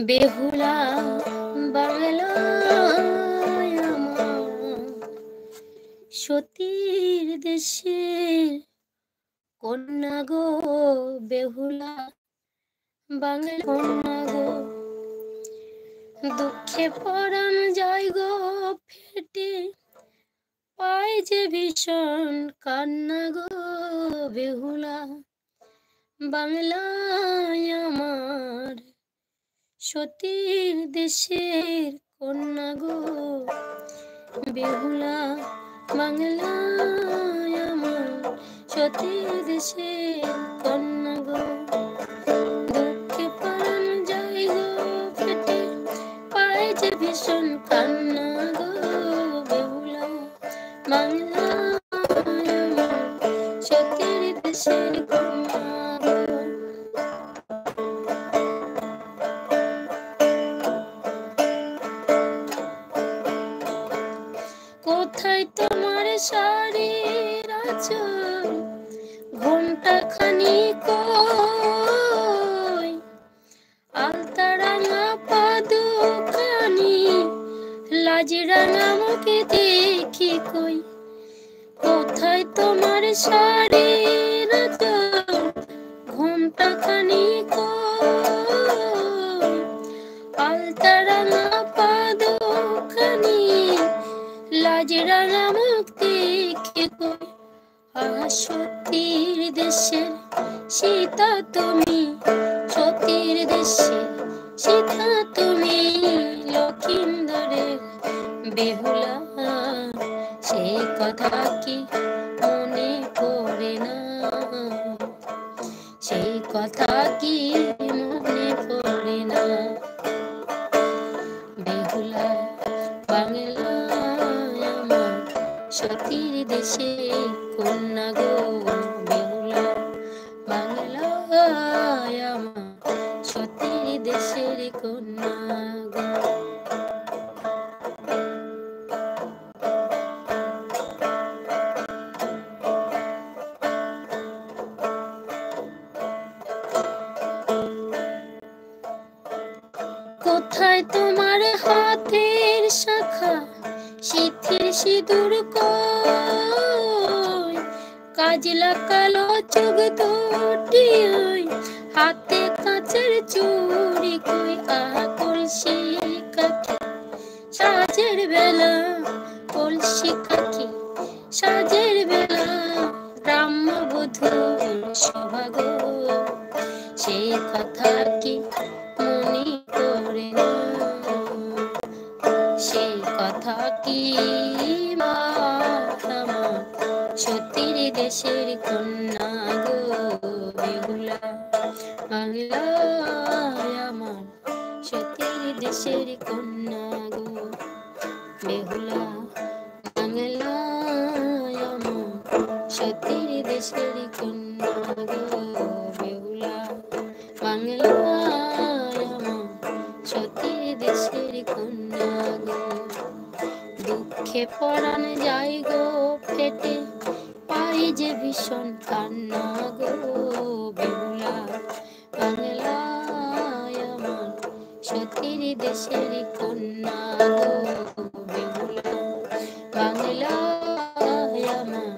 বেহুলা বাংলায় আমার সতীর দেশের কন্যা গো, বেহুলা বাংলা কন্যা গো। দুঃখে পরাণ যায় গো ফেটে, পায় যে ভীষণ কান্না গো, বেহুলা বাংলায় আমার সতীর দেশের কন্যা গো, বেহুলা বাংলায় আমার সতীর দেশের কন্যা গো। দুঃখে প্রাণ যায় গো ফেটে, পায় যে ভীষণ কান্না গো, বেহুলা বাংলায় আমার সতীর দেশের কন্যা গো। কোথায় তোমার শাড়ির আঁচল, ঘোমটা খানি কই, আলতা রাঙা পাদুখানি, লাজ রাঙা মুখে দেখি কই। কোথায় তোমার শাড়ির আঁচল, ঘোমটা খানি কই, আলতা রাঙা পাদুখানি, লাজ রাঙা মুখ দেখে কই। সতীর দেশের সীতা তুমি, সতীর দেশের সীতা তুমি, লক্ষিন্দরের বেহুলা, সেই কথা কি মনে পড়ে না, সেই কথা কি মনে পড়ে না। বেহুলা বাংলায় আমার সতীর দেশে কন্যা গো, বেহুলা বাংলায় আমার সতীর দেশের কন্যা গো। কোথায় তোমার হাতের শাখা, সিথির সিঁদুর কই, কাজলা কালো চোখ দুটি ওই, হাতে কাঁচের চুড়ি কই। কলসি কাকি সাজের বেলা, কলসি কাকি সাজের বেলা, ব্রাহ্মবধূর সভা গো, সেই কথা কি মনে পড়ে না, সেই কথা কি আমার সতীর দেশের কন্যা গো, বেহুলা বাংলায় আমার সতীর দেশের কন্যা গো, বেহুলা বাংলায় আমার সতীর দেশের কন্যা গো, বেহুলা বাংলায় আমার সতীর দেশের কন্যা গো। দুঃখে পরাণ যায় গো ফেটে, পাই যে ভীষণ কান্না গো, বেহুলা বাংলায় আমার সতীর দেশের কন্যা গো, বেহুলা বাংলায় আমার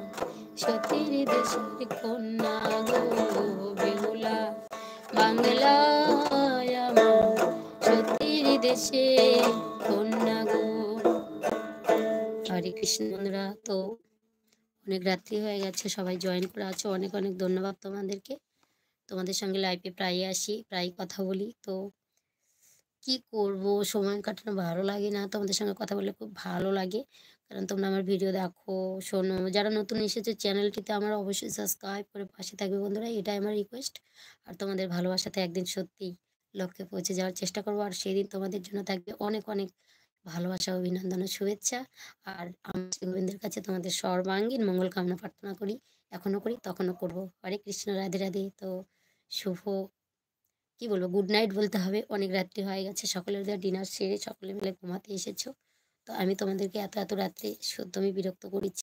সতীর দেশের কন্যা গো, বেহুলা বাংলায় আমার সতীর দেশের কন্যা গো। হরে কৃষ্ণ বন্ধুরা, তো অনেক রাত্রি হয়ে গেছে, সবাই জয়েন করে আছো, অনেক অনেক ধন্যবাদ তোমাদেরকে। তোমাদের সঙ্গে লাইভে প্রায় আসি, প্রায় কথা বলি, তো কি করব, সময় কাটানো ভালো লাগে না, তোমাদের সঙ্গে কথা বলে খুব ভালো লাগে, কারণ তোমরা আমার ভিডিও দেখো, শোনো। যারা নতুন এসেছো চ্যানেলটিতে আমার অবশ্যই সাবস্ক্রাইব করে পাশে থাকবে বন্ধুরা, এটাই আমার রিকোয়েস্ট। আর তোমাদের ভালোবাসাতে একদিন সত্যিই লক্ষ্যে পৌঁছে যাওয়ার চেষ্টা করবো, আর সেই দিন তোমাদের জন্য থাকবে অনেক অনেক ভালোবাসা, অভিনন্দন ও শুভেচ্ছা। আর আমি গোবিন্দের কাছে তোমাদের সর্বাঙ্গীন মঙ্গল কামনা প্রার্থনা করি, এখনো করি, তখনও করবো। হরে কৃষ্ণ, রাধে রাধে। তো শুভ, কি বলবো, গুড নাইট বলতে হবে, অনেক রাত্রি হয়ে গেছে, সকলের ডিনার সেরে সকলে মিলে ঘুমাতে এসেছো, তো আমি তোমাদেরকে এত এত রাত্রে সত্যি আমি বিরক্ত করেছি।